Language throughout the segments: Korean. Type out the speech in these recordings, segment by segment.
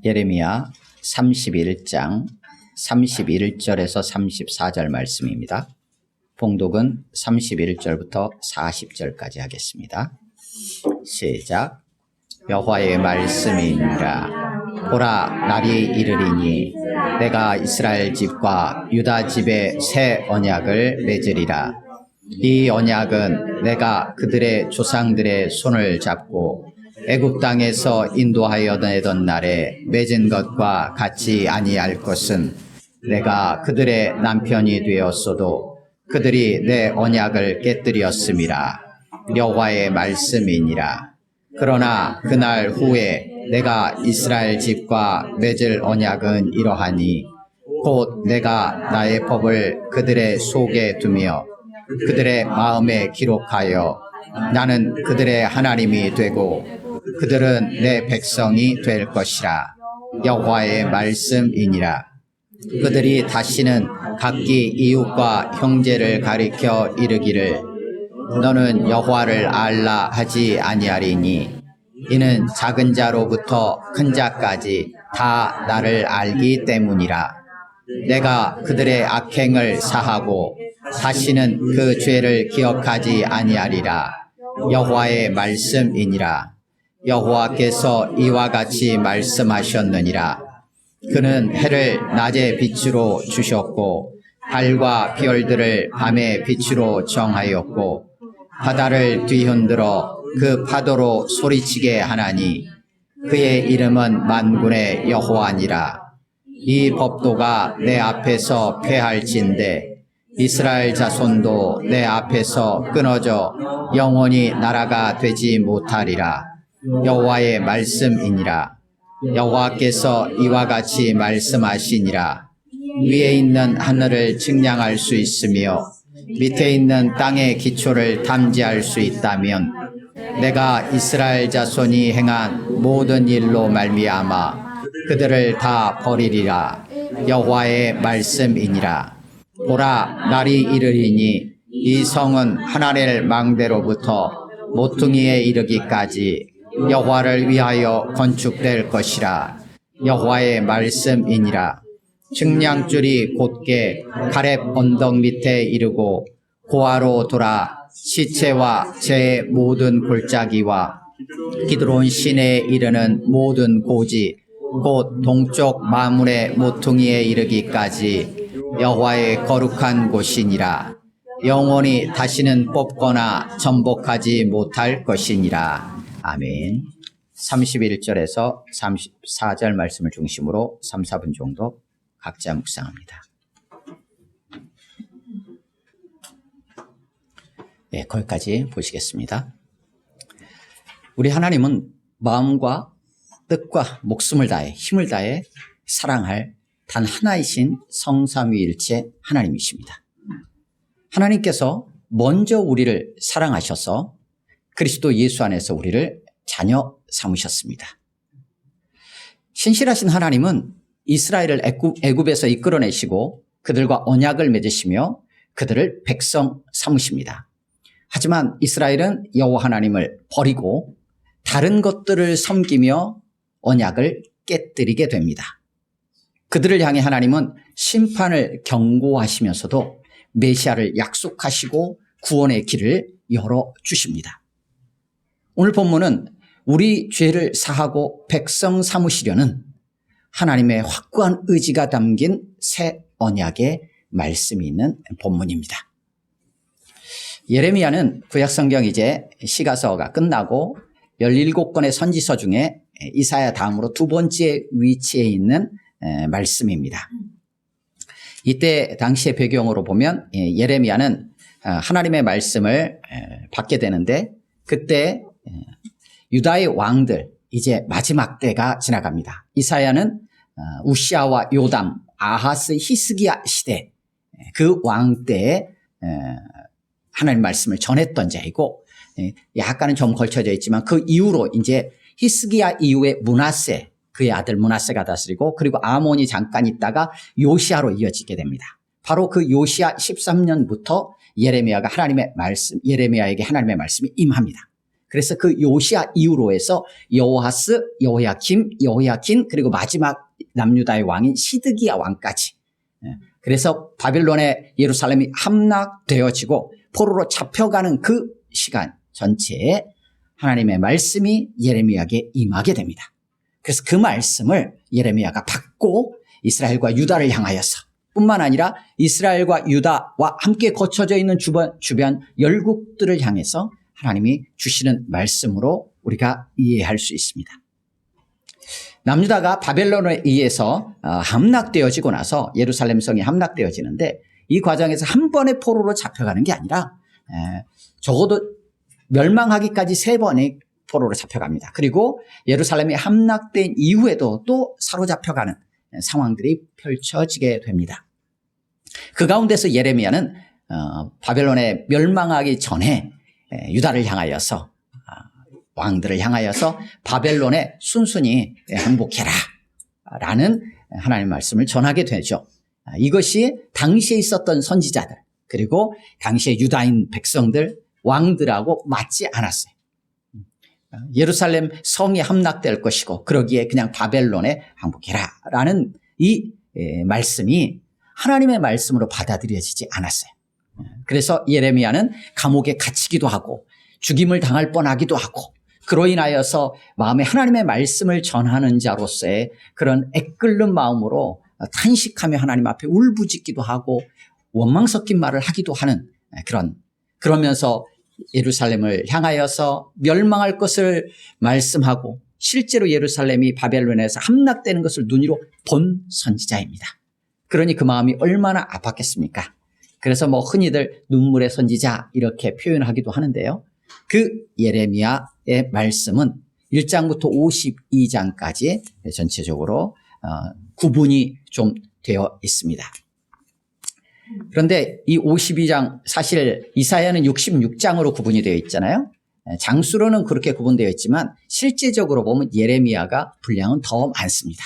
예레미야 31장 31절에서 34절 말씀입니다. 봉독은 31절부터 40절까지 하겠습니다. 시작. 여호와의 말씀이니라. 보라, 날이 이르리니 내가 이스라엘 집과 유다 집에 새 언약을 맺으리라. 이 언약은 내가 그들의 조상들의 손을 잡고 애굽 땅에서 인도하여 내던 날에 맺은 것과 같이 아니할 것은 내가 그들의 남편이 되었어도 그들이 내 언약을 깨뜨렸음이라. 여호와의 말씀이니라. 그러나 그날 후에 내가 이스라엘 집과 맺을 언약은 이러하니 곧 내가 나의 법을 그들의 속에 두며 그들의 마음에 기록하여 나는 그들의 하나님이 되고 그들은 내 백성이 될 것이라. 여호와의 말씀이니라. 그들이 다시는 각기 이웃과 형제를 가리켜 이르기를 너는 여호와를 알라 하지 아니하리니 이는 작은 자로부터 큰 자까지 다 나를 알기 때문이라. 내가 그들의 악행을 사하고 다시는 그 죄를 기억하지 아니하리라. 여호와의 말씀이니라. 여호와께서 이와 같이 말씀하셨느니라. 그는 해를 낮의 빛으로 주셨고 달과 별들을 밤의 빛으로 정하였고 바다를 뒤흔들어 그 파도로 소리치게 하나니 그의 이름은 만군의 여호와니라. 이 법도가 내 앞에서 폐할진대 이스라엘 자손도 내 앞에서 끊어져 영원히 나라가 되지 못하리라. 여호와의 말씀이니라. 여호와께서 이와 같이 말씀하시니라. 위에 있는 하늘을 측량할 수 있으며 밑에 있는 땅의 기초를 탐지할 수 있다면 내가 이스라엘 자손이 행한 모든 일로 말미암아 그들을 다 버리리라. 여호와의 말씀이니라. 보라, 날이 이르리니 이 성은 하나님의 망대로부터 모퉁이에 이르기까지 여호와를 위하여 건축될 것이라. 여호와의 말씀이니라. 측량줄이 곧게 가렙 언덕 밑에 이르고 고아로 돌아 시체와 제 모든 골짜기와 기드론 시내에 이르는 모든 고지 곧 동쪽 마물의 모퉁이에 이르기까지 여호와의 거룩한 곳이니라. 영원히 다시는 뽑거나 전복하지 못할 것이니라. 아멘. 31절에서 34절 말씀을 중심으로 3, 4분 정도 각자 묵상합니다. 네, 거기까지 보시겠습니다. 우리 하나님은 마음과 뜻과 목숨을 다해 힘을 다해 사랑할 단 하나이신 성삼위일체 하나님이십니다. 하나님께서 먼저 우리를 사랑하셔서 그리스도 예수 안에서 우리를 자녀 삼으셨습니다. 신실하신 하나님은 이스라엘을 애굽에서 이끌어내시고 그들과 언약을 맺으시며 그들을 백성 삼으십니다. 하지만 이스라엘은 여호와 하나님을 버리고 다른 것들을 섬기며 언약을 깨뜨리게 됩니다. 그들을 향해 하나님은 심판을 경고하시면서도 메시아를 약속하시고 구원의 길을 열어주십니다. 오늘 본문은 우리 죄를 사하고 백성 삼으시려는 하나님의 확고한 의지가 담긴 새 언약의 말씀이 있는 본문입니다. 예레미야는 구약성경 이제 시가서가 끝나고 17권의 선지서 중에 이사야 다음으로 두 번째 위치에 있는 말씀입니다. 이때 당시의 배경으로 보면 예레미야는 하나님의 말씀을 받게 되는데 그때 유다의 왕들 이제 마지막 때가 지나갑니다. 이사야는 우시아와 요담, 아하스, 히스기야 시대 그 왕 때에 하나님 말씀을 전했던 자이고 약간은 좀 걸쳐져 있지만 그 이후로 이제 히스기야 이후에 므낫세 그의 아들 므낫세가 다스리고 그리고 아몬이 잠깐 있다가 요시아로 이어지게 됩니다. 바로 그 요시아 13년부터 예레미야에게 하나님의 말씀이 임합니다. 그래서 그 요시야 이후로 해서 여호아스, 여호야김, 여호야킨, 그리고 마지막 남유다의 왕인 시드기야 왕까지. 그래서 바벨론의 예루살렘이 함락되어지고 포로로 잡혀가는 그 시간 전체에 하나님의 말씀이 예레미야에게 임하게 됩니다. 그래서 그 말씀을 예레미야가 받고 이스라엘과 유다를 향하여서 뿐만 아니라 이스라엘과 유다와 함께 거쳐져 있는 주변 열국들을 향해서 하나님이 주시는 말씀으로 우리가 이해할 수 있습니다. 남유다가 바벨론에 의해서 함락되어지고 나서 예루살렘 성이 함락되어지는데 이 과정에서 한 번의 포로로 잡혀가는 게 아니라 적어도 멸망하기까지 3번의 포로로 잡혀갑니다. 그리고 예루살렘이 함락된 이후에도 또 사로잡혀가는 상황들이 펼쳐지게 됩니다. 그 가운데서 예레미야는 바벨론에 멸망하기 전에 유다를 향하여서 왕들을 향하여서 바벨론에 순순히 항복해라 라는 하나님의 말씀을 전하게 되죠. 이것이 당시에 있었던 선지자들 그리고 당시에 유다인 백성들 왕들하고 맞지 않았어요. 예루살렘 성이 함락될 것이고 그러기에 그냥 바벨론에 항복해라 라는 이 말씀이 하나님의 말씀으로 받아들여지지 않았어요. 그래서 예레미야는 감옥에 갇히기도 하고 죽임을 당할 뻔하기도 하고 그로 인하여서 마음에 하나님의 말씀을 전하는 자로서의 그런 애끓는 마음으로 탄식하며 하나님 앞에 울부짖기도 하고 원망 섞인 말을 하기도 하는 그러면서 예루살렘을 향하여서 멸망할 것을 말씀하고 실제로 예루살렘이 바벨론에서 함락되는 것을 눈으로 본 선지자입니다. 그러니 그 마음이 얼마나 아팠겠습니까? 그래서 흔히들 눈물의 선지자 이렇게 표현하기도 하는데요. 그 예레미야의 말씀은 1장부터 52장까지 전체적으로 구분이 좀 되어 있습니다. 그런데 이 52장 사실 이사야는 66장으로 구분이 되어 있잖아요. 장수로는 그렇게 구분되어 있지만 실제적으로 보면 예레미야가 분량은 더 많습니다.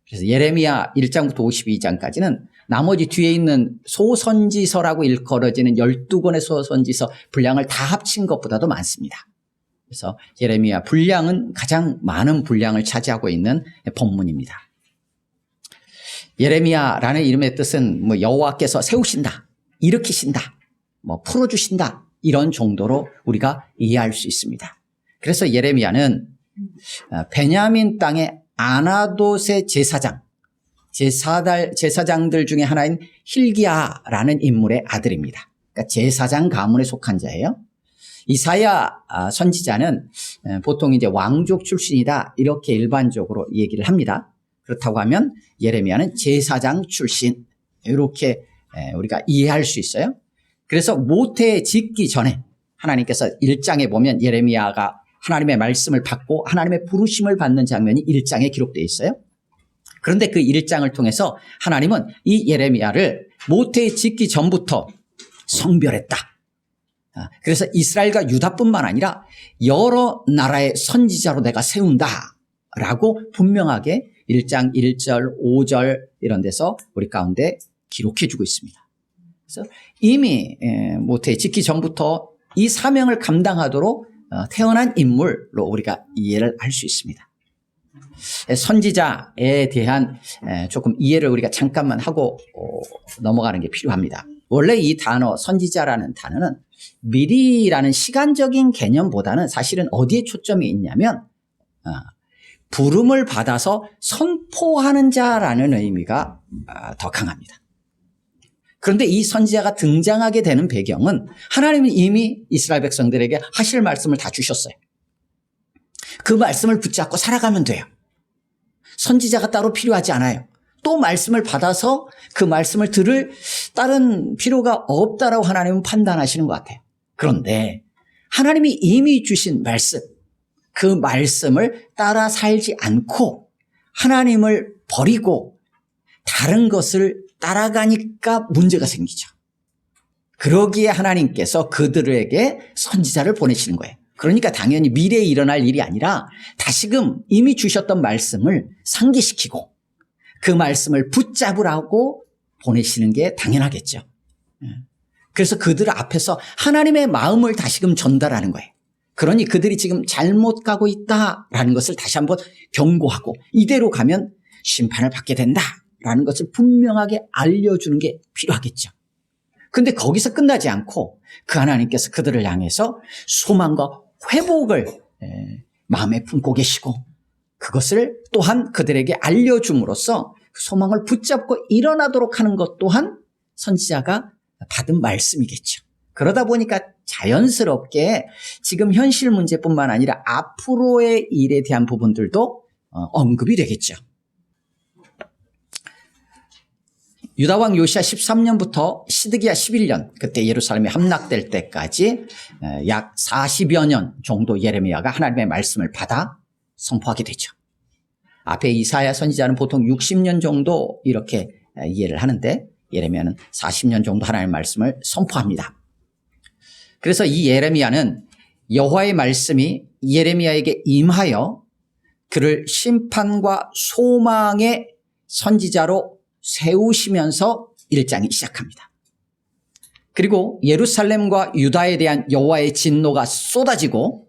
그래서 예레미야 1장부터 52장까지는 나머지 뒤에 있는 소선지서라고 일컬어지는 12권의 소선지서 분량을 다 합친 것보다도 많습니다. 그래서 예레미야 분량은 가장 많은 분량을 차지하고 있는 본문입니다. 예레미야라는 이름의 뜻은 여호와께서 세우신다, 일으키신다, 풀어주신다 이런 정도로 우리가 이해할 수 있습니다. 그래서 예레미야는 베냐민 땅의 아나돗의 제사장들 중에 하나인 hil기야라는 인물의 아들입니다. 그러니까 제사장 가문에 속한 자예요. 이사야 선지자는 보통 이제 왕족 출신이다 이렇게 일반적으로 얘기를 합니다. 그렇다고 하면 예레미야는 제사장 출신 이렇게 우리가 이해할 수 있어요. 그래서 모태 짓기 전에 하나님께서 1장에 보면 예레미야가 하나님의 말씀을 받고 하나님의 부르심을 받는 장면이 1장에 기록되어 있어요. 그런데 그 1장을 통해서 하나님은 이 예레미야를 모태 짓기 전부터 성별했다. 그래서 이스라엘과 유다뿐만 아니라 여러 나라의 선지자로 내가 세운다라고 분명하게 1장 1절 5절 이런 데서 우리 가운데 기록해 주고 있습니다. 그래서 이미 모태 짓기 전부터 이 사명을 감당하도록 태어난 인물로 우리가 이해를 할 수 있습니다. 선지자에 대한 조금 이해를 우리가 잠깐만 하고 넘어가는 게 필요합니다. 원래 이 단어 선지자라는 단어는 미리라는 시간적인 개념보다는 사실은 어디에 초점이 있냐면 부름을 받아서 선포하는 자라는 의미가 더 강합니다. 그런데 이 선지자가 등장하게 되는 배경은 하나님은 이미 이스라엘 백성들에게 하실 말씀을 다 주셨어요. 그 말씀을 붙잡고 살아가면 돼요. 선지자가 따로 필요하지 않아요. 또 말씀을 받아서 그 말씀을 들을 다른 필요가 없다라고 하나님은 판단하시는 것 같아요. 그런데 하나님이 이미 주신 말씀, 그 말씀을 따라 살지 않고 하나님을 버리고 다른 것을 따라가니까 문제가 생기죠. 그러기에 하나님께서 그들에게 선지자를 보내시는 거예요. 그러니까 당연히 미래에 일어날 일이 아니라 다시금 이미 주셨던 말씀을 상기시키고 그 말씀을 붙잡으라고 보내시는 게 당연하겠죠. 그래서 그들 앞에서 하나님의 마음을 다시금 전달하는 거예요. 그러니 그들이 지금 잘못 가고 있다라는 것을 다시 한번 경고하고 이대로 가면 심판을 받게 된다라는 것을 분명하게 알려주는 게 필요하겠죠. 근데 거기서 끝나지 않고 그 하나님께서 그들을 향해서 소망과 회복을 마음에 품고 계시고 그것을 또한 그들에게 알려줌으로써 소망을 붙잡고 일어나도록 하는 것 또한 선지자가 받은 말씀이겠죠. 그러다 보니까 자연스럽게 지금 현실 문제뿐만 아니라 앞으로의 일에 대한 부분들도 언급이 되겠죠. 유다왕 요시야 13년부터 시드기야 11년, 그때 예루살렘이 함락될 때까지 약 40여 년 정도 예레미야가 하나님의 말씀을 받아 선포하게 되죠. 앞에 이사야 선지자는 보통 60년 정도 이렇게 이해를 하는데 예레미야는 40년 정도 하나님의 말씀을 선포합니다. 그래서 이 예레미야는 여호와의 말씀이 예레미야에게 임하여 그를 심판과 소망의 선지자로 세우시면서 1장이 시작합니다. 그리고 예루살렘과 유다에 대한 여호와의 진노가 쏟아지고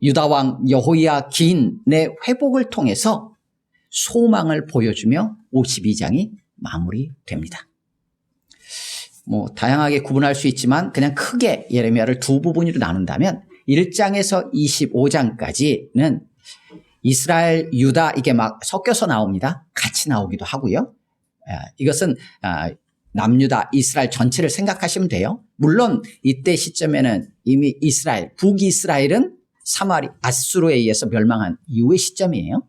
유다왕 여호야긴의 회복을 통해서 소망을 보여주며 52장이 마무리됩니다. 다양하게 구분할 수 있지만 그냥 크게 예레미야를 두 부분으로 나눈다면 1장에서 25장까지는 이스라엘, 유다 이게 막 섞여서 나옵니다. 같이 나오기도 하고요. 이것은 남유다, 이스라엘 전체를 생각하시면 돼요. 물론 이때 시점에는 이미 이스라엘, 북이스라엘은 아수르에 의해서 멸망한 이후의 시점이에요.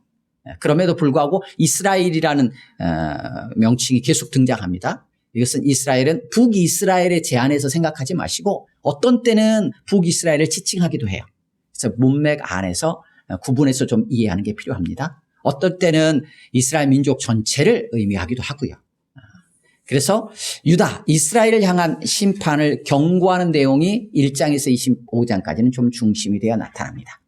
그럼에도 불구하고 이스라엘이라는 명칭이 계속 등장합니다. 이것은 이스라엘은 북이스라엘의 제한에서 생각하지 마시고 어떤 때는 북이스라엘을 지칭하기도 해요. 그래서 문맥 안에서 구분해서 좀 이해하는 게 필요합니다. 어떨 때는 이스라엘 민족 전체를 의미하기도 하고요. 그래서 유다, 이스라엘을 향한 심판을 경고하는 내용이 1장에서 25장까지는 좀 중심이 되어 나타납니다.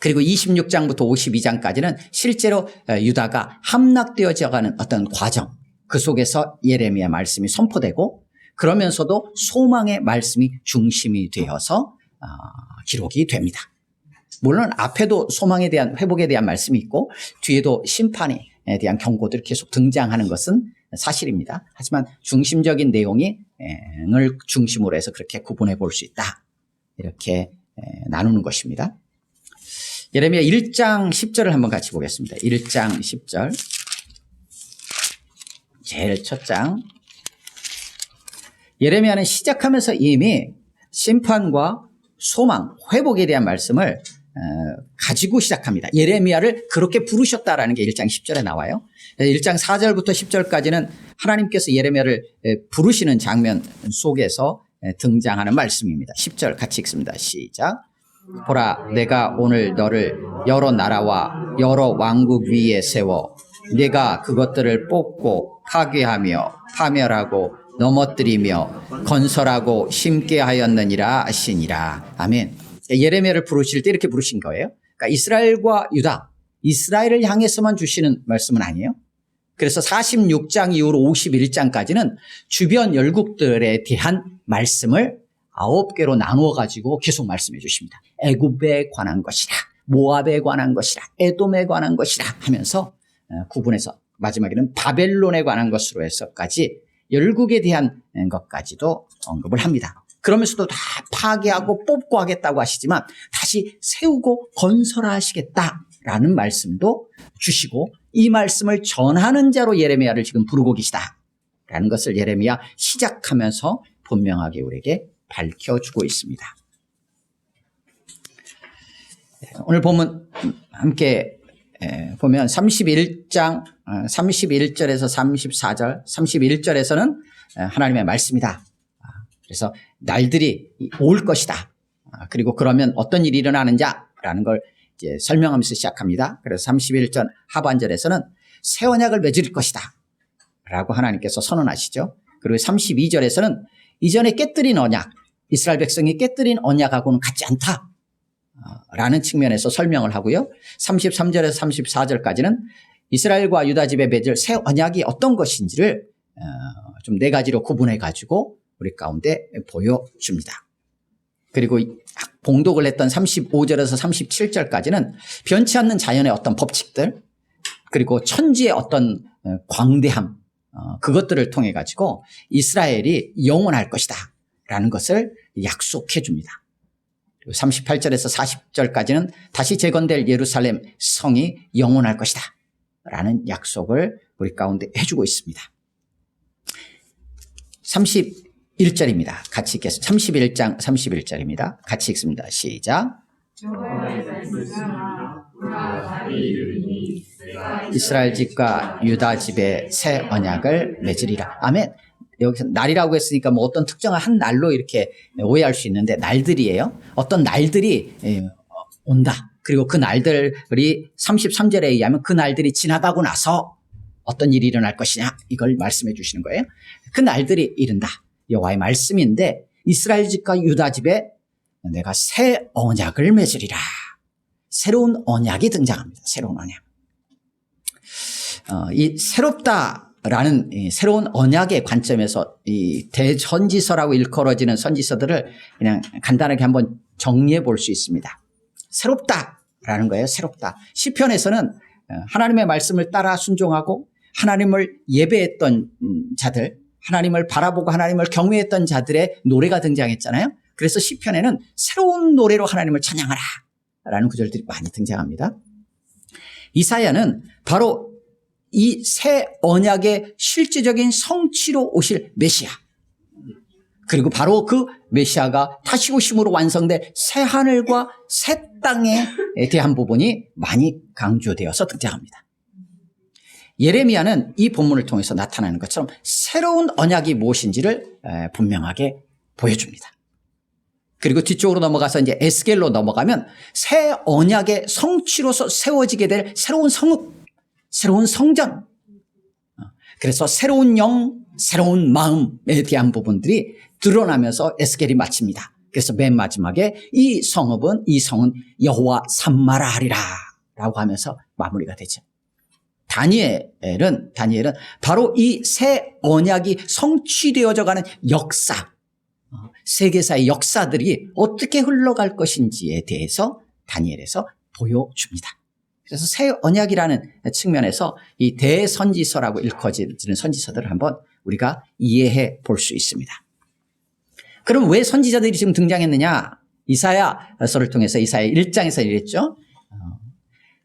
그리고 26장부터 52장까지는 실제로 유다가 함락되어져가는 어떤 과정, 그 속에서 예레미야 말씀이 선포되고 그러면서도 소망의 말씀이 중심이 되어서 기록이 됩니다. 물론 앞에도 소망에 대한 회복에 대한 말씀이 있고 뒤에도 심판에 대한 경고들이 계속 등장하는 것은 사실입니다. 하지만 중심적인 내용을 중심으로 해서 그렇게 구분해 볼 수 있다. 이렇게 나누는 것입니다. 예레미야 1장 10절을 한번 같이 보겠습니다. 1장 10절. 제일 첫 장. 예레미야는 시작하면서 이미 심판과 소망, 회복에 대한 말씀을 가지고 시작합니다. 예레미야를 그렇게 부르셨다라는 게 1장 10절에 나와요. 1장 4절부터 10절까지는 하나님께서 예레미야를 부르시는 장면 속에서 등장하는 말씀입니다. 10절 같이 읽습니다. 시작. 보라, 내가 오늘 너를 여러 나라와 여러 왕국 위에 세워 내가 그것들을 뽑고 파괴하며 파멸하고 넘어뜨리며 건설하고 심게 하였느니라 하시니라. 아멘. 예레미야를 부르실 때 이렇게 부르신 거예요. 그러니까 이스라엘과 유다, 이스라엘을 향해서만 주시는 말씀은 아니에요. 그래서 46장 이후로 51장까지는 주변 열국들에 대한 말씀을 9개로 나누어 가지고 계속 말씀해 주십니다. 애굽에 관한 것이라, 모압에 관한 것이라, 에돔에 관한 것이라 하면서 구분해서 마지막에는 바벨론에 관한 것으로 해서까지 열국에 대한 것까지도 언급을 합니다. 그러면서도 다 파괴하고 뽑고 하겠다고 하시지만 다시 세우고 건설하시겠다라는 말씀도 주시고 이 말씀을 전하는 자로 예레미야를 지금 부르고 계시다라는 것을 예레미야 시작하면서 분명하게 우리에게 밝혀주고 있습니다. 오늘 본문 함께 보면 31장 31절에서 34절 31절에서는 하나님의 말씀이다. 그래서 날들이 올 것이다. 그리고 그러면 어떤 일이 일어나는지라는 걸 이제 설명하면서 시작합니다. 그래서 31절 하반절에서는 새 언약을 맺을 것이다 라고 하나님께서 선언하시죠. 그리고 32절에서는 이전에 깨뜨린 언약, 이스라엘 백성이 깨뜨린 언약하고는 같지 않다 라는 측면에서 설명을 하고요. 33절에서 34절까지는 이스라엘과 유다 집에 맺을 새 언약이 어떤 것인지를 좀 네 가지로 구분해 가지고 우리 가운데 보여줍니다. 그리고 봉독을 했던 35절에서 37절까지는 변치 않는 자연의 어떤 법칙들, 그리고 천지의 어떤 광대함, 그것들을 통해 가지고 이스라엘이 영원할 것이다 라는 것을 약속해 줍니다. 38절에서 40절까지는 다시 재건될 예루살렘 성이 영원할 것이다 라는 약속을 우리 가운데 해주고 있습니다. 31절입니다. 같이 읽겠습니다. 31장 31절입니다. 같이 읽습니다. 시작. 이스라엘 집과 유다 집에 새 언약을 맺으리라. 아멘. 여기서 날이라고 했으니까 뭐 어떤 특정한 한 날로 이렇게 오해할 수 있는데 날들이에요. 어떤 날들이 온다. 그리고 그 날들이 33절에 의하면 그 날들이 지나가고 나서 어떤 일이 일어날 것이냐 이걸 말씀해 주시는 거예요. 그 날들이 이른다. 여호와의 말씀인데 이스라엘 집과 유다 집에 내가 새 언약을 맺으리라. 새로운 언약이 등장합니다. 새로운 언약. 이 새롭다라는 이 새로운 언약의 관점에서 이 대선지서라고 일컬어지는 선지서들을 그냥 간단하게 한번 정리해 볼 수 있습니다. 새롭다라는 거예요. 새롭다. 시편에서는 하나님의 말씀을 따라 순종하고 하나님을 예배했던 자들, 하나님을 바라보고 하나님을 경외했던 자들의 노래가 등장했잖아요. 그래서 시편에는 새로운 노래로 하나님을 찬양하라 라는 구절들이 많이 등장합니다. 이사야는 바로 이 새 언약의 실제적인 성취로 오실 메시아, 그리고 바로 그 메시아가 다시 오심으로 완성될 새 하늘과 새 땅에 대한 부분이 많이 강조되어서 등장합니다. 예레미야는 이 본문을 통해서 나타나는 것처럼 새로운 언약이 무엇인지를 분명하게 보여줍니다. 그리고 뒤쪽으로 넘어가서 이제 에스겔로 넘어가면 새 언약의 성취로서 세워지게 될 새로운 성읍, 새로운 성전, 그래서 새로운 영, 새로운 마음에 대한 부분들이 드러나면서 에스겔이 마칩니다. 그래서 맨 마지막에 이 성은 여호와 삼마라 하리라 라고 하면서 마무리가 되죠. 다니엘은 바로 이 새 언약이 성취되어져 가는 역사, 세계사의 역사들이 어떻게 흘러갈 것인지에 대해서 다니엘에서 보여줍니다. 그래서 새 언약이라는 측면에서 이 대선지서라고 일컬어지는 선지서들을 한번 우리가 이해해 볼 수 있습니다. 그럼 왜 선지자들이 지금 등장했느냐? 이사야서를 통해서 이사야 1장에서 이랬죠.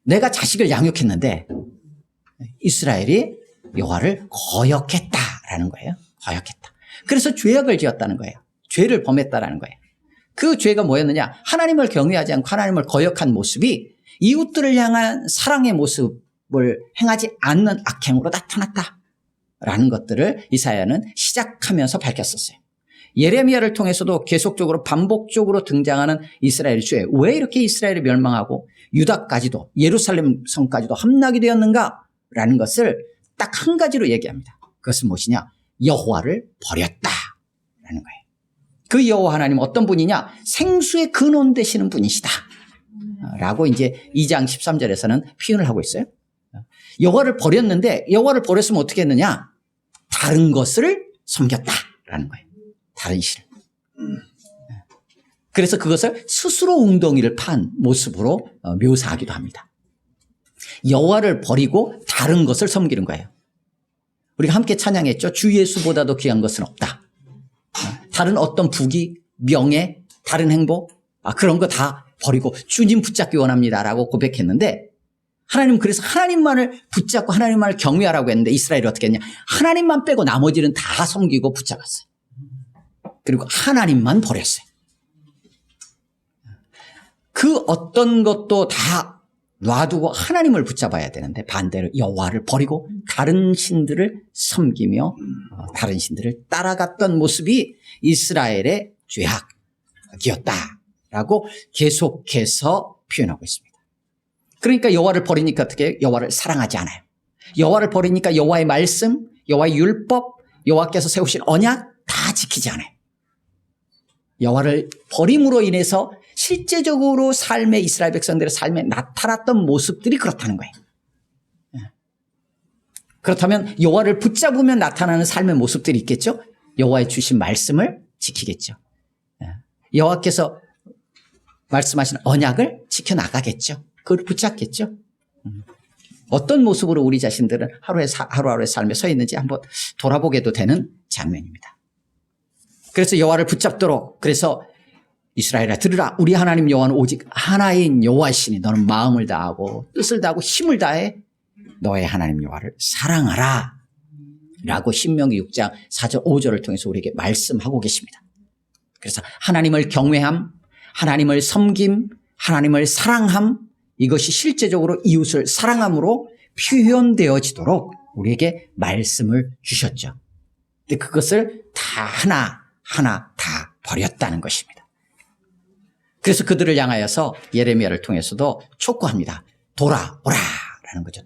내가 자식을 양육했는데 이스라엘이 여호와를 거역했다라는 거예요. 거역했다. 그래서 죄악을 지었다는 거예요. 죄를 범했다라는 거예요. 그 죄가 뭐였느냐? 하나님을 경외하지 않고 하나님을 거역한 모습이 이웃들을 향한 사랑의 모습을 행하지 않는 악행으로 나타났다라는 것들을 이사야는 시작하면서 밝혔었어요. 예레미야를 통해서도 계속적으로 반복적으로 등장하는 이스라엘의 죄, 왜 이렇게 이스라엘이 멸망하고 유다까지도 예루살렘 성까지도 함락이 되었는가라는 것을 딱 한 가지로 얘기합니다. 그것은 무엇이냐? 여호와를 버렸다라는 거예요. 그 여호와 하나님은 어떤 분이냐? 생수의 근원 되시는 분이시다 라고 이제 2장 13절에서는 표현을 하고 있어요. 여호와를 버렸는데 여호와를 버렸으면 어떻게 했느냐? 다른 것을 섬겼다라는 거예요. 다른 신을. 그래서 그것을 스스로 웅덩이를 판 모습으로 묘사하기도 합니다. 여호와를 버리고 다른 것을 섬기는 거예요. 우리가 함께 찬양했죠. 주 예수보다도 귀한 것은 없다. 다른 어떤 부귀, 명예, 다른 행복, 그런 거 다 버리고 주님 붙잡기 원합니다라고 고백했는데 하나님은 그래서 하나님만을 붙잡고 하나님만을 경외하라고 했는데 이스라엘이 어떻게 했냐? 하나님만 빼고 나머지는 다 섬기고 붙잡았어요. 그리고 하나님만 버렸어요. 그 어떤 것도 다 놔두고 하나님을 붙잡아야 되는데 반대로 여호와를 버리고 다른 신들을 섬기며 다른 신들을 따라갔던 모습이 이스라엘의 죄악이었다라고 계속해서 표현하고 있습니다. 그러니까 여호와를 버리니까 어떻게 여호와를 사랑하지 않아요. 여호와를 버리니까 여호와의 말씀, 여호와의 율법, 여호와께서 세우신 언약 다 지키지 않아요. 여호와를 버림으로 인해서 실제적으로 삶의 이스라엘 백성들의 삶에 나타났던 모습들이 그렇다는 거예요. 그렇다면 여호와를 붙잡으면 나타나는 삶의 모습들이 있겠죠. 여호와의 주신 말씀을 지키겠죠. 여호와께서 말씀하신 언약을 지켜나가겠죠. 그걸 붙잡겠죠. 어떤 모습으로 우리 자신들은 하루하루의 삶에 서 있는지 한번 돌아보게도 되는 장면입니다. 그래서 여호와를 붙잡도록, 그래서 이스라엘아 들으라, 우리 하나님 여호와는 오직 하나인 여호와시니 너는 마음을 다하고 뜻을 다하고 힘을 다해 너의 하나님 여호와를 사랑하라 라고 신명기 6장 4절 5절을 통해서 우리에게 말씀하고 계십니다. 그래서 하나님을 경외함, 하나님을 섬김, 하나님을 사랑함, 이것이 실제적으로 이웃을 사랑함으로 표현되어지도록 우리에게 말씀을 주셨죠. 근데 그것을 다 하나하나 다 버렸다는 것입니다. 그래서 그들을 향하여서 예레미야를 통해서도 촉구합니다. 돌아오라라는 거죠.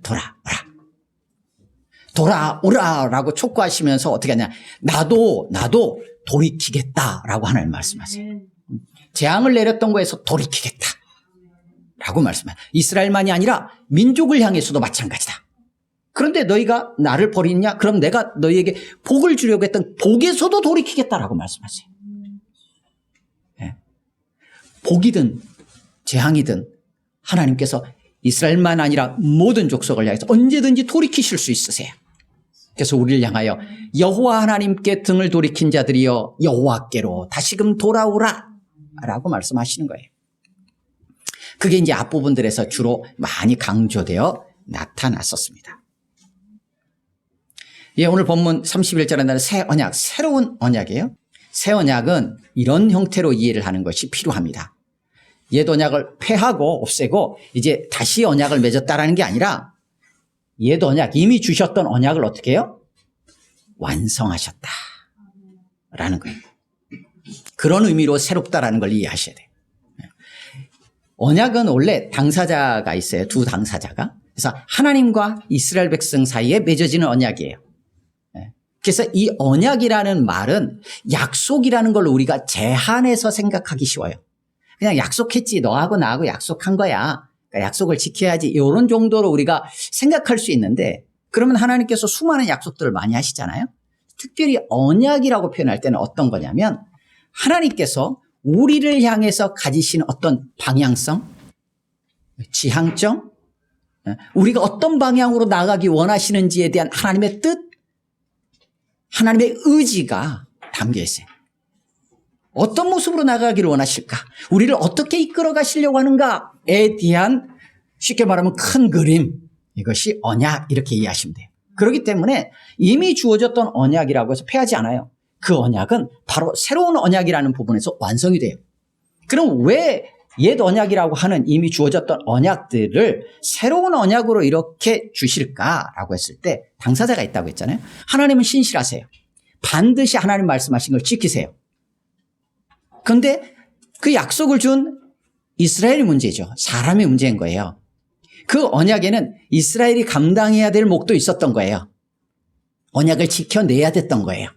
돌아오라라고 촉구하시면서 어떻게 하냐. 나도 돌이키겠다라고 하나님 말씀하세요. 재앙을 내렸던 거에서 돌이키겠다라고 말씀해요. 이스라엘만이 아니라 민족을 향해서도 마찬가지다. 그런데 너희가 나를 버리냐? 그럼 내가 너희에게 복을 주려고 했던 복에서도 돌이키겠다라고 말씀하세요. 네. 복이든 재앙이든 하나님께서 이스라엘만 아니라 모든 족속을 향해서 언제든지 돌이키실 수 있으세요. 그래서 우리를 향하여 여호와 하나님께 등을 돌이킨 자들이여 여호와께로 다시금 돌아오라 라고 말씀하시는 거예요. 그게 이제 앞부분들에서 주로 많이 강조되어 나타났었습니다. 예, 오늘 본문 31절에 나는 새 언약, 새로운 언약이에요. 새 언약은 이런 형태로 이해를 하는 것이 필요합니다. 옛 언약을 폐하고 없애고 이제 다시 언약을 맺었다라는 게 아니라 옛 언약, 이미 주셨던 언약을 어떻게 해요? 완성하셨다라는 거예요. 그런 의미로 새롭다라는 걸 이해하셔야 돼요. 언약은 원래 당사자가 있어요. 두 당사자가. 그래서 하나님과 이스라엘 백성 사이에 맺어지는 언약이에요. 그래서 이 언약이라는 말은 약속이라는 걸 우리가 제한해서 생각하기 쉬워요. 그냥 약속했지, 너하고 나하고 약속한 거야. 그러니까 약속을 지켜야지, 이런 정도로 우리가 생각할 수 있는데, 그러면 하나님께서 수많은 약속들을 많이 하시잖아요. 특별히 언약이라고 표현할 때는 어떤 거냐면 하나님께서 우리를 향해서 가지신 어떤 방향성, 지향점, 우리가 어떤 방향으로 나가기 원하시는지에 대한 하나님의 뜻, 하나님의 의지가 담겨 있어요. 어떤 모습으로 나가기를 원하실까? 우리를 어떻게 이끌어 가시려고 하는가에 대한, 쉽게 말하면 큰 그림, 이것이 언약, 이렇게 이해하시면 돼요. 그렇기 때문에 이미 주어졌던 언약이라고 해서 폐하지 않아요. 그 언약은 바로 새로운 언약이라는 부분에서 완성이 돼요. 그럼 왜 옛 언약이라고 하는 이미 주어졌던 언약들을 새로운 언약으로 이렇게 주실까라고 했을 때 당사자가 있다고 했잖아요. 하나님은 신실하세요. 반드시 하나님 말씀하신 걸 지키세요. 그런데 그 약속을 준 이스라엘의 문제죠. 사람의 문제인 거예요. 그 언약에는 이스라엘이 감당해야 될 몫도 있었던 거예요. 언약을 지켜내야 됐던 거예요.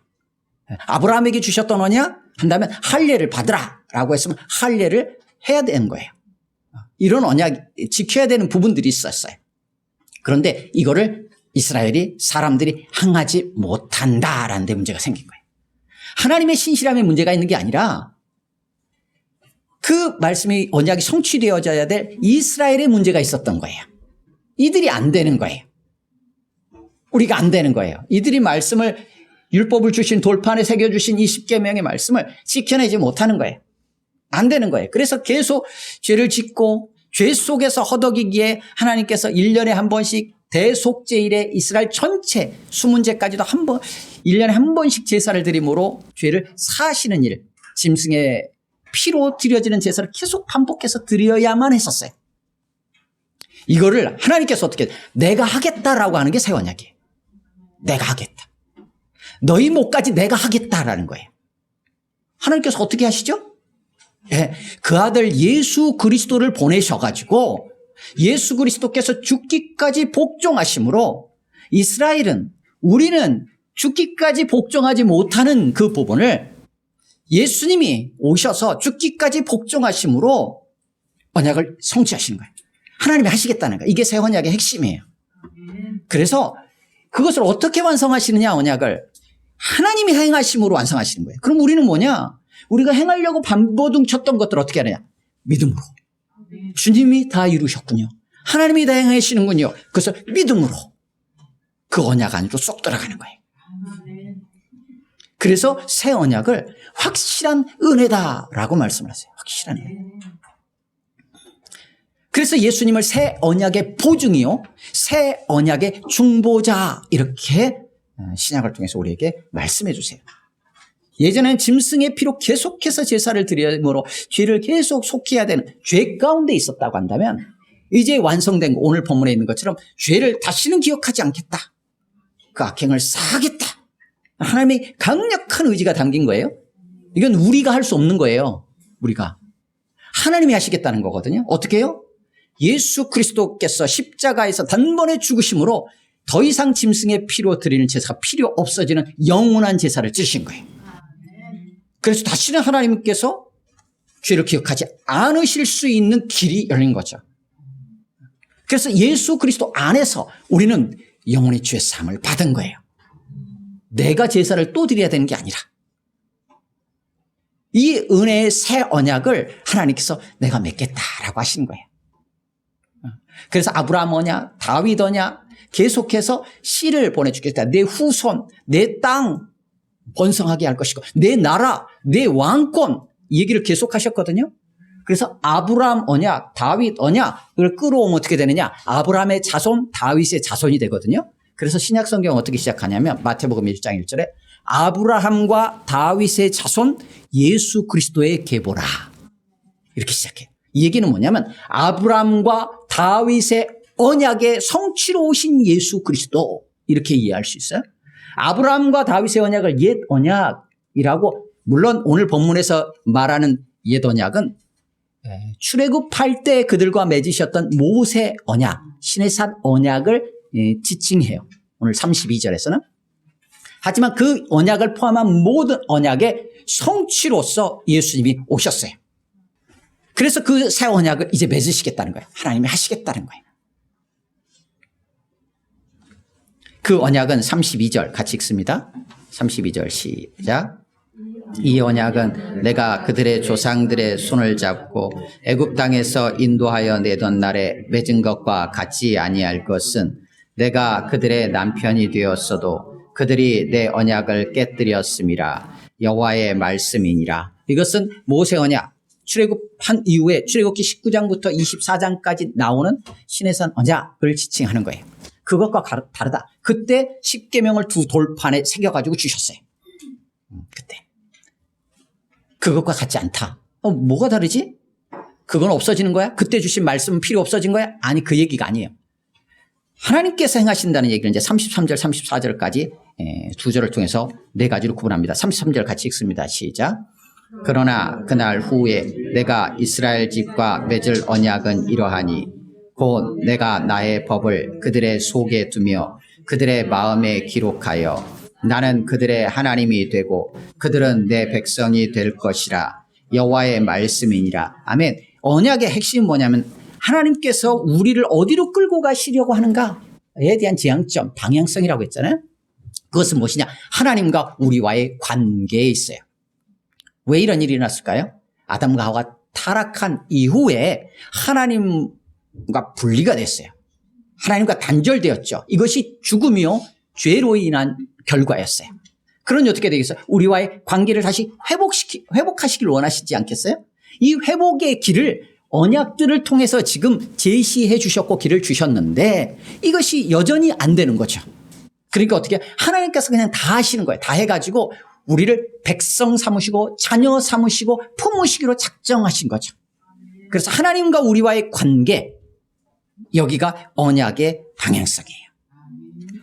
아브라함에게 주셨던 언약 한다면 할례를 받으라 라고 했으면 할례를 해야 되는 거예요. 이런 언약 지켜야 되는 부분들이 있었어요. 그런데 이거를 이스라엘이 사람들이 행하지 못한다라는 데 문제가 생긴 거예요. 하나님의 신실함에 문제가 있는 게 아니라 그 말씀이 언약이 성취되어져야 될 이스라엘의 문제가 있었던 거예요. 이들이 안 되는 거예요. 우리가 안 되는 거예요. 이들이 말씀을, 율법을 주신 돌판에 새겨주신 이 10계명의 말씀을 지켜내지 못하는 거예요. 안 되는 거예요. 그래서 계속 죄를 짓고 죄 속에서 허덕이기에 하나님께서 1년에 한 번씩 대속제일에 이스라엘 전체 수문제까지도 한 번, 1년에 한 번씩 제사를 드림으로 죄를 사하시는 일, 짐승의 피로 드려지는 제사를 계속 반복해서 드려야만 했었어요. 이거를 하나님께서 어떻게, 내가 하겠다라고 하는 게 새 언약이에요. 내가 하겠다. 너희 몫까지 내가 하겠다라는 거예요. 하나님께서 어떻게 하시죠? 네, 그 아들 예수 그리스도를 보내셔가지고 예수 그리스도께서 죽기까지 복종하심으로 이스라엘은, 우리는 죽기까지 복종하지 못하는 그 부분을 예수님이 오셔서 죽기까지 복종하심으로 언약을 성취하시는 거예요. 하나님이 하시겠다는 거예요. 이게 새 언약의 핵심이에요. 그래서 그것을 어떻게 완성하시느냐, 언약을 하나님이 행하심으로 완성하시는 거예요. 그럼 우리는 뭐냐? 우리가 행하려고 반보둥 쳤던 것들 어떻게 하느냐? 믿음으로. 주님이 다 이루셨군요. 하나님이 다 행하시는군요. 그래서 믿음으로 그 언약 안으로 쏙 들어가는 거예요. 그래서 새 언약을 확실한 은혜다라고 말씀을 하세요. 확실한 은혜. 그래서 예수님을 새 언약의 보증이요, 새 언약의 중보자 이렇게 신약을 통해서 우리에게 말씀해 주세요. 예전에는 짐승의 피로 계속해서 제사를 드림으로 죄를 계속 속해야 되는 죄 가운데 있었다고 한다면 이제 완성된 오늘 본문에 있는 것처럼 죄를 다시는 기억하지 않겠다. 그 악행을 사하겠다. 하나님의 강력한 의지가 담긴 거예요. 이건 우리가 할 수 없는 거예요. 우리가. 하나님이 하시겠다는 거거든요. 어떻게 해요? 예수 그리스도께서 십자가에서 단번에 죽으심으로 더 이상 짐승의 피로 드리는 제사가 필요 없어지는 영원한 제사를 지으신 거예요. 그래서 다시는 하나님께서 죄를 기억하지 않으실 수 있는 길이 열린 거죠. 그래서 예수 그리스도 안에서 우리는 영원히 죄 사함을 받은 거예요. 내가 제사를 또 드려야 되는 게 아니라 이 은혜의 새 언약을 하나님께서 내가 맺겠다라고 하시는 거예요. 그래서 아브라함 언약, 다윗 언약 계속해서 씨를 보내주겠다. 내 후손, 내 땅 번성하게 할 것이고 내 나라, 내 왕권 이 얘기를 계속하셨거든요. 그래서 아브라함 언약, 다윗 언약을 끌어오면 어떻게 되느냐? 아브라함의 자손, 다윗의 자손이 되거든요. 그래서 신약 성경은 어떻게 시작하냐면 마태복음 1장 1절에 아브라함과 다윗의 자손 예수 그리스도의 계보라 이렇게 시작해요. 이 얘기는 뭐냐면 아브라함과 다윗의 언약의 성취로 오신 예수 그리스도 이렇게 이해할 수 있어요. 아브라함과 다윗의 언약을 옛 언약이라고, 물론 오늘 본문에서 말하는 옛 언약은 출애굽할 때 그들과 맺으셨던 모세 언약, 시내산 언약을 지칭해요. 오늘 32절에서는. 하지만 그 언약을 포함한 모든 언약의 성취로서 예수님이 오셨어요. 그래서 그 새 언약을 이제 맺으시겠다는 거예요. 하나님이 하시겠다는 거예요. 그 언약은 32절 같이 읽습니다. 32절 시작. 이 언약은 내가 그들의 조상들의 손을 잡고 애굽 땅에서 인도하여 내던 날에 맺은 것과 같지 아니할 것은 내가 그들의 남편이 되었어도 그들이 내 언약을 깨뜨렸음이라. 여호와의 말씀이니라. 이것은 모세 언약, 출애굽한 이후에 출애굽기 19장부터 24장까지 나오는 시내산 언약을 지칭하는 거예요. 그것과 다르다. 그때 십계명을 두 돌판에 새겨가지고 주셨어요. 그때. 그것과 같지 않다. 뭐가 다르지? 그건 없어지는 거야? 그때 주신 말씀은 필요 없어진 거야? 아니, 그 얘기가 아니에요. 하나님께서 행하신다는 얘기를 이제 33절, 34절까지 두 절을 통해서 네 가지로 구분합니다. 33절 같이 읽습니다. 시작. 그러나 그날 후에 내가 이스라엘 집과 맺을 언약은 이러하니 곧 내가 나의 법을 그들의 속에 두며 그들의 마음에 기록하여 나는 그들의 하나님이 되고 그들은 내 백성이 될 것이라. 여호와의 말씀이니라. 아멘. 언약의 핵심은 뭐냐면 하나님께서 우리를 어디로 끌고 가시려고 하는가에 대한 지향점, 방향성이라고 했잖아요. 그것은 무엇이냐? 하나님과 우리와의 관계에 있어요. 왜 이런 일이 일어났을까요? 아담과 하와가 타락한 이후에 하나님과 분리가 됐어요. 하나님과 단절되었죠. 이것이 죽음이요 죄로 인한 결과였어요. 그러니 어떻게 되겠어요? 우리와의 관계를 다시 회복하시길 원하시지 않겠어요? 이 회복의 길을 언약들을 통해서 지금 제시해 주셨고 길을 주셨는데 이것이 여전히 안 되는 거죠. 그러니까 어떻게 하나님께서 그냥 다 하시는 거예요. 다 해가지고 우리를 백성 삼으시고 자녀 삼으시고 품으시기로 작정하신 거죠. 그래서 하나님과 우리와의 관계, 여기가 언약의 방향성이에요.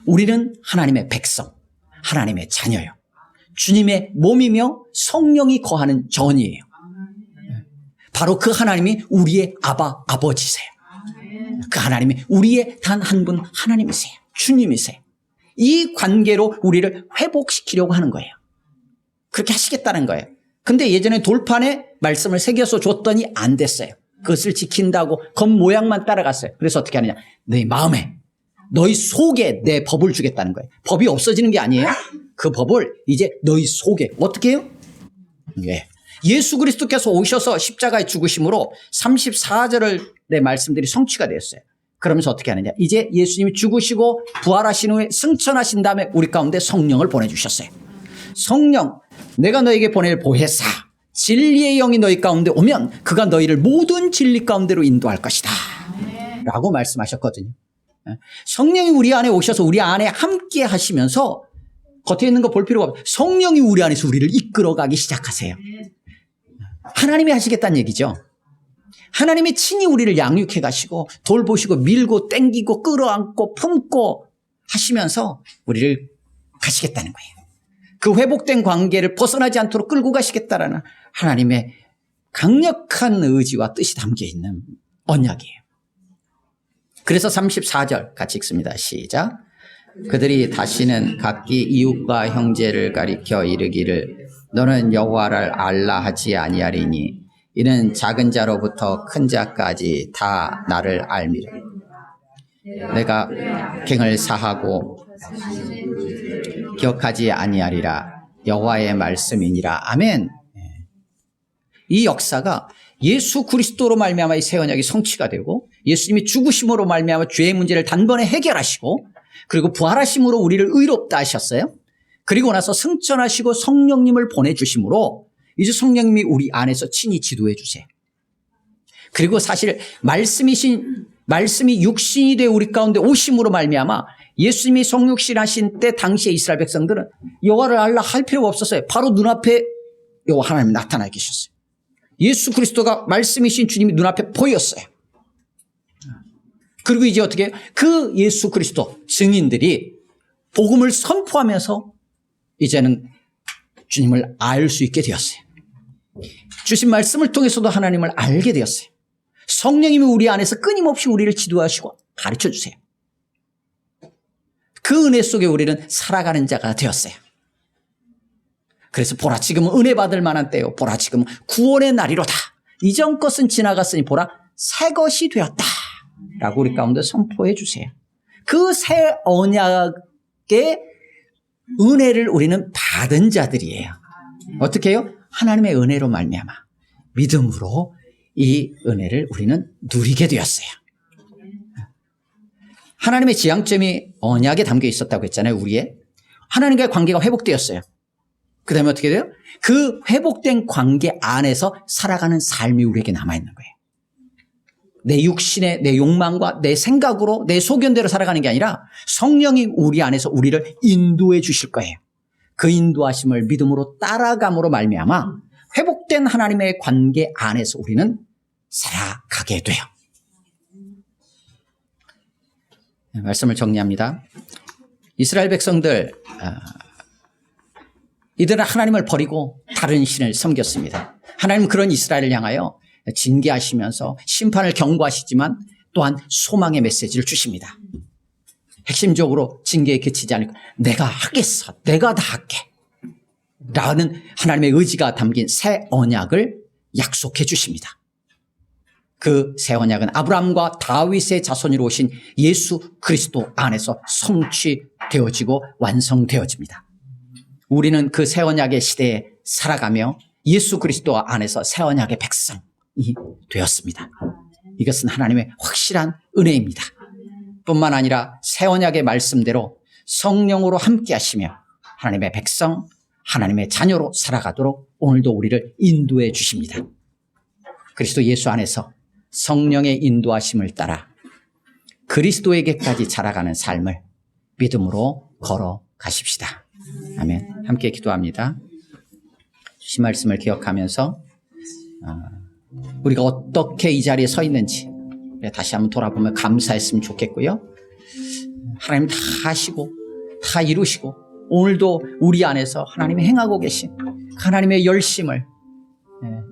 우리는 하나님의 백성, 하나님의 자녀요. 주님의 몸이며 성령이 거하는 전이에요. 바로 그 하나님이 우리의 아버지세요. 그 하나님이 우리의 단 한 분 하나님이세요. 주님이세요. 이 관계로 우리를 회복시키려고 하는 거예요. 그렇게 하시겠다는 거예요. 근데 예전에 돌판에 말씀을 새겨서 줬더니 안 됐어요. 그것을 지킨다고 겉모양만 따라갔어요. 그래서 어떻게 하느냐? 너희 마음에, 너희 속에 내 법을 주겠다는 거예요. 법이 없어지는 게 아니에요. 그 법을 이제 너희 속에 어떻게 해요? 예. 예수 그리스도께서 오셔서 십자가에 죽으심으로 34절의 말씀들이 성취가 되었어요. 그러면서 어떻게 하느냐? 이제 예수님이 죽으시고 부활하신 후에 승천하신 다음에 우리 가운데 성령을 보내주셨어요. 성령, 내가 너에게 보낼 보혜사, 진리의 영이 너희 가운데 오면 그가 너희를 모든 진리 가운데로 인도할 것이다 라고 말씀하셨거든요. 성령이 우리 안에 오셔서 우리 안에 함께 하시면서 겉에 있는 거 볼 필요가 없어요. 성령이 우리 안에서 우리를 이끌어가기 시작하세요. 하나님이 하시겠다는 얘기죠. 하나님이 친히 우리를 양육해 가시고 돌보시고 밀고 땡기고 끌어안고 품고 하시면서 우리를 가시겠다는 거예요. 그 회복된 관계를 벗어나지 않도록 끌고 가시겠다라는 하나님의 강력한 의지와 뜻이 담겨 있는 언약이에요. 그래서 34절 같이 읽습니다. 시작. 그들이 다시는 각기 이웃과 형제를 가리켜 이르기를 너는 여호와를 알라 하지 아니하리니 이는 작은 자로부터 큰 자까지 다 나를 알미라. 내가 갱을 사하고 기억하지 아니하리라. 여호와의 말씀이니라. 아멘. 이 역사가 예수 그리스도로 말미암아 이 새 언약이 성취가 되고 예수님이 죽으심으로 말미암아 죄의 문제를 단번에 해결하시고 그리고 부활하심으로 우리를 의롭다 하셨어요. 그리고 나서 승천하시고 성령님을 보내주심으로 이제 성령님이 우리 안에서 친히 지도해 주세요. 그리고 사실 말씀이 육신이 되어 우리 가운데 오심으로 말미암아 예수님이 성육신 하신 때 당시에 이스라엘 백성들은 여호와를 알라 할 필요가 없었어요. 바로 눈앞에 여호와 하나님이 나타나 계셨어요. 예수 그리스도가 말씀이신 주님이 눈앞에 보였어요. 그리고 이제 어떻게 해요? 그 예수 그리스도 증인들이 복음을 선포하면서 이제는 주님을 알 수 있게 되었어요. 주신 말씀을 통해서도 하나님을 알게 되었어요. 성령님이 우리 안에서 끊임없이 우리를 지도하시고 가르쳐 주세요. 그 은혜 속에 우리는 살아가는 자가 되었어요. 그래서 보라 지금은 은혜 받을 만한 때요. 보라 지금은 구원의 날이로다. 이전 것은 지나갔으니 보라 새 것이 되었다. 라고 우리 가운데 선포해 주세요. 그 새 언약의 은혜를 우리는 받은 자들이에요. 어떻게 해요? 하나님의 은혜로 말미암아 믿음으로 이 은혜를 우리는 누리게 되었어요. 하나님의 지향점이 언약에 담겨 있었다고 했잖아요. 우리의 하나님과의 관계가 회복되었어요. 그 다음에 어떻게 돼요? 그 회복된 관계 안에서 살아가는 삶이 우리에게 남아있는 거예요. 내 육신의 내 욕망과 내 생각으로 내 소견대로 살아가는 게 아니라 성령이 우리 안에서 우리를 인도해 주실 거예요. 그 인도하심을 믿음으로 따라감으로 말미암아 회복된 하나님의 관계 안에서 우리는 살아가게 돼요. 말씀을 정리합니다. 이스라엘 백성들 이들은 하나님을 버리고 다른 신을 섬겼습니다. 하나님은 그런 이스라엘을 향하여 징계하시면서 심판을 경고하시지만 또한 소망의 메시지를 주십니다. 핵심적으로 징계에 그치지 않고 내가 하겠어. 내가 다 할게. 라는 하나님의 의지가 담긴 새 언약을 약속해 주십니다. 그 새 언약은 아브라함과 다윗의 자손으로 오신 예수 그리스도 안에서 성취되어지고 완성되어집니다. 우리는 그 새 언약의 시대에 살아가며 예수 그리스도 안에서 새 언약의 백성이 되었습니다. 이것은 하나님의 확실한 은혜입니다. 뿐만 아니라 새 언약의 말씀대로 성령으로 함께 하시며 하나님의 백성, 하나님의 자녀로 살아가도록 오늘도 우리를 인도해 주십니다. 그리스도 예수 안에서 성령의 인도하심을 따라 그리스도에게까지 자라가는 삶을 믿음으로 걸어가십시다. 아멘. 함께 기도합니다. 주신 말씀을 기억하면서 우리가 어떻게 이 자리에 서 있는지 다시 한번 돌아보면 감사했으면 좋겠고요. 하나님 다 하시고 다 이루시고 오늘도 우리 안에서 하나님이 행하고 계신 하나님의 열심을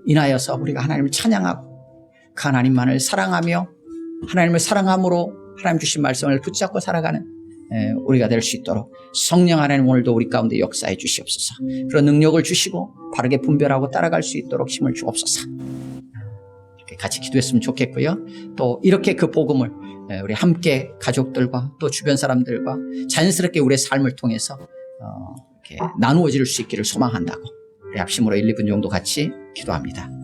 인하여서 우리가 하나님을 찬양하고 그 하나님만을 사랑하며 하나님을 사랑함으로 하나님 주신 말씀을 붙잡고 살아가는 우리가 될 수 있도록 성령 하나님 오늘도 우리 가운데 역사해 주시옵소서. 그런 능력을 주시고 바르게 분별하고 따라갈 수 있도록 힘을 주옵소서. 이렇게 같이 기도했으면 좋겠고요. 또 이렇게 그 복음을 우리 함께 가족들과 또 주변 사람들과 자연스럽게 우리의 삶을 통해서 이렇게 나누어질 수 있기를 소망한다고 우리 합심으로 1, 2분 정도 같이 기도합니다.